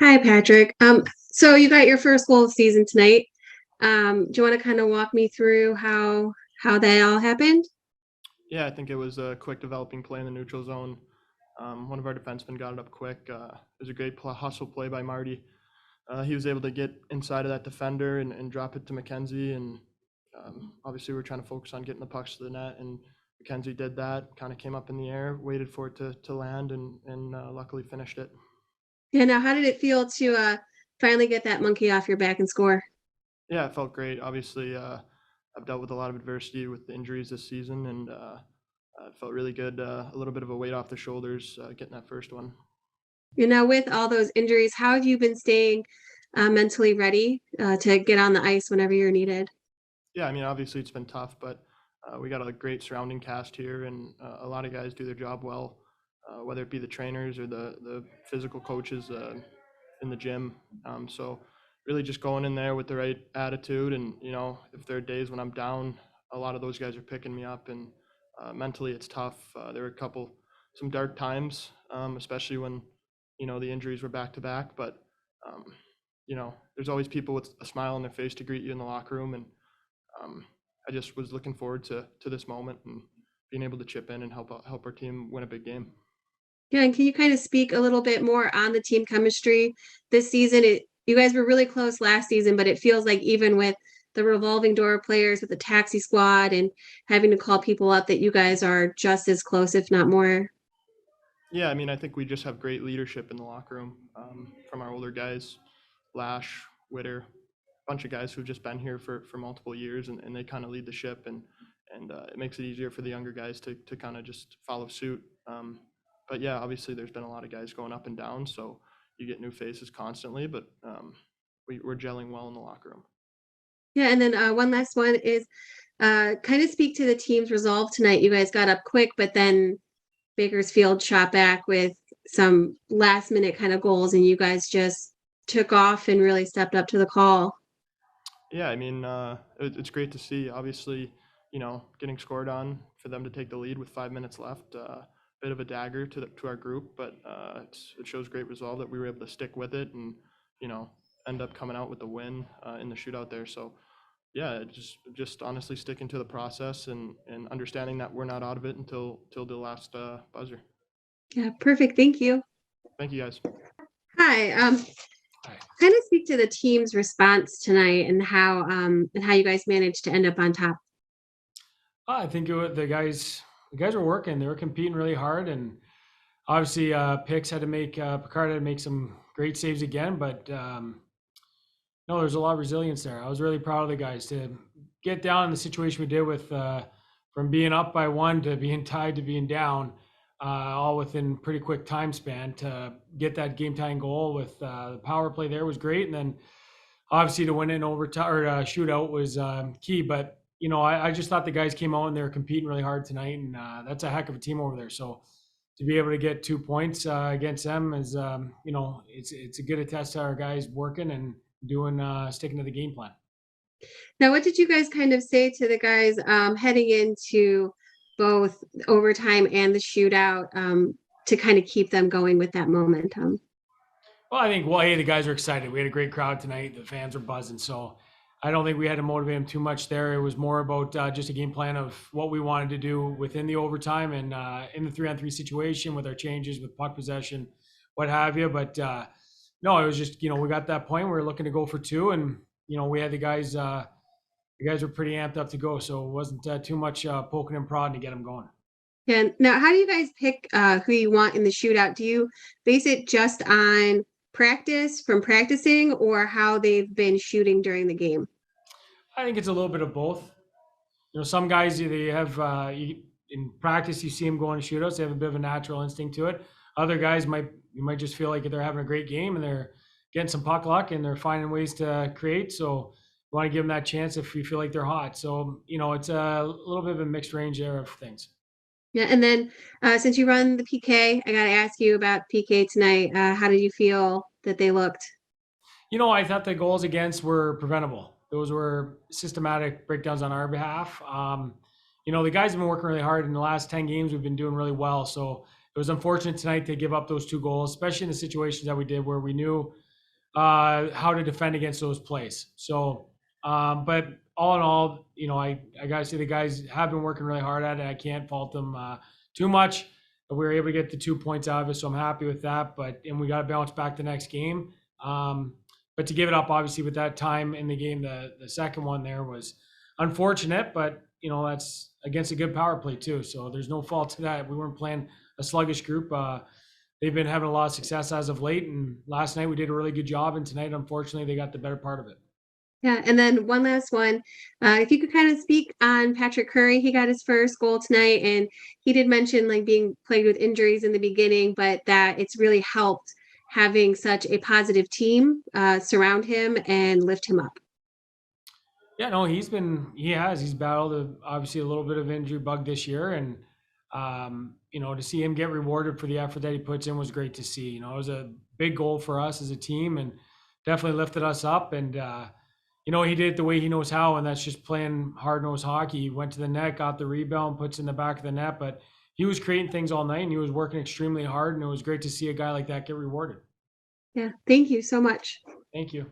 Hi, Patrick. So you got your first goal of the season tonight. Do you want to kind of walk me through how that all happened? Yeah, I think it was a quick developing play in the neutral zone. One of our defensemen got it up quick. It was a great hustle play by Marty. He was able to get inside of that defender and drop it to McKenzie. And obviously, we're trying to focus on getting the pucks to the net. And McKenzie did that, kind of came up in the air, waited for it to land, and luckily finished it. Yeah. Now, how did it feel to finally get that monkey off your back and score? Yeah, it felt great. Obviously, I've dealt with a lot of adversity with the injuries this season, and it felt really good. A little bit of a weight off the shoulders getting that first one. With all those injuries, how have you been staying mentally ready to get on the ice whenever you're needed? Yeah, I mean, obviously it's been tough, but we got a great surrounding cast here, and a lot of guys do their job well, whether it be the trainers or the physical coaches in the gym. So really just going in there with the right attitude, and if there are days when I'm down, a lot of those guys are picking me up, and mentally it's tough. There were some dark times, especially when the injuries were back to back, but um, there's always people with a smile on their face to greet you in the locker room, and um, I just was looking forward to this moment and being able to chip in and help our team win a big game. Yeah, and can you kind of speak a little bit more on the team chemistry this season? You guys were really close last season, but it feels like even with the revolving door players with the taxi squad and having to call people up, that you guys are just as close, if not more. Yeah, I mean, I think we just have great leadership in the locker room from our older guys, Lash, Witter, a bunch of guys who've just been here for multiple years, and they kind of lead the ship, and it makes it easier for the younger guys to kind of just follow suit. But yeah, obviously there's been a lot of guys going up and down, so you get new faces constantly, but we're gelling well in the locker room. Yeah, and then one last one is kind of speak to the team's resolve tonight. You guys got up quick, but then Bakersfield shot back with some last minute kind of goals, and you guys just took off and really stepped up to the call. Yeah, I mean, it's great to see. Obviously, getting scored on for them to take the lead with 5 minutes left, bit of a dagger to our group, but it shows great resolve that we were able to stick with it and you know end up coming out with the win in the shootout there. So yeah, just honestly sticking to the process and understanding that we're not out of it until the last buzzer. Yeah, perfect. Thank you. Thank you guys. Hi. Hi. Kind of speak to the team's response tonight and how you guys managed to end up on top. I think the guys were working. They were competing really hard, and obviously Picard had to make some great saves again. But no, there's a lot of resilience there. I was really proud of the guys to get down in the situation we did with from being up by one to being tied to being down, all within pretty quick time span. To get that game tying goal with the power play there was great, and then obviously to win in overtime or shootout was key. But I just thought the guys came out and they were competing really hard tonight, and that's a heck of a team over there. So to be able to get 2 points against them is, it's a good attest to our guys working and doing sticking to the game plan. Now, what did you guys kind of say to the guys heading into both overtime and the shootout to kind of keep them going with that momentum? Well, I think hey, the guys are excited. We had a great crowd tonight. The fans are buzzing. So I don't think we had to motivate them too much there. It was more about just a game plan of what we wanted to do within the overtime and in the 3-on-3 situation with our changes with puck possession, what have you. But no, it was just we got that point. We were looking to go for two, and we had the guys. The guys were pretty amped up to go, so it wasn't too much poking and prodding to get them going. Yeah. Now, how do you guys pick who you want in the shootout? Do you base it just on practice from practicing or how they've been shooting during the game? I think it's a little bit of both. Some guys they have in practice you see them going to shootouts. They have a bit of a natural instinct to it. Other guys you might just feel like they're having a great game and they're getting some puck luck and they're finding ways to create. So you want to give them that chance if you feel like they're hot. So it's a little bit of a mixed range there of things. Yeah. And then since you run the PK, I got to ask you about PK tonight. How did you feel that they looked? I thought the goals against were preventable. Those were systematic breakdowns on our behalf. The guys have been working really hard in the last 10 games. We've been doing really well. So it was unfortunate tonight to give up those two goals, especially in the situations that we did where we knew how to defend against those plays. So, but all in all, I got to say the guys have been working really hard at it. I can't fault them too much. But we were able to get the 2 points out of it, so I'm happy with that. And we got to bounce back the next game. But to give it up, obviously, with that time in the game, the second one there was unfortunate. But that's against a good power play too. So there's no fault to that. We weren't playing a sluggish group. They've been having a lot of success as of late. And last night we did a really good job. And tonight, unfortunately, they got the better part of it. Yeah, and then one last one. If you could kind of speak on Patrick Curry, he got his first goal tonight, and he did mention like being plagued with injuries in the beginning, but that it's really helped having such a positive team surround him and lift him up. Yeah, no, he's battled obviously a little bit of injury bug this year. And, to see him get rewarded for the effort that he puts in was great to see. It was a big goal for us as a team and definitely lifted us up. And, he did it the way he knows how, and that's just playing hard-nosed hockey. He went to the net, got the rebound, puts in the back of the net, but he was creating things all night and he was working extremely hard. And it was great to see a guy like that get rewarded. Yeah, thank you so much. Thank you.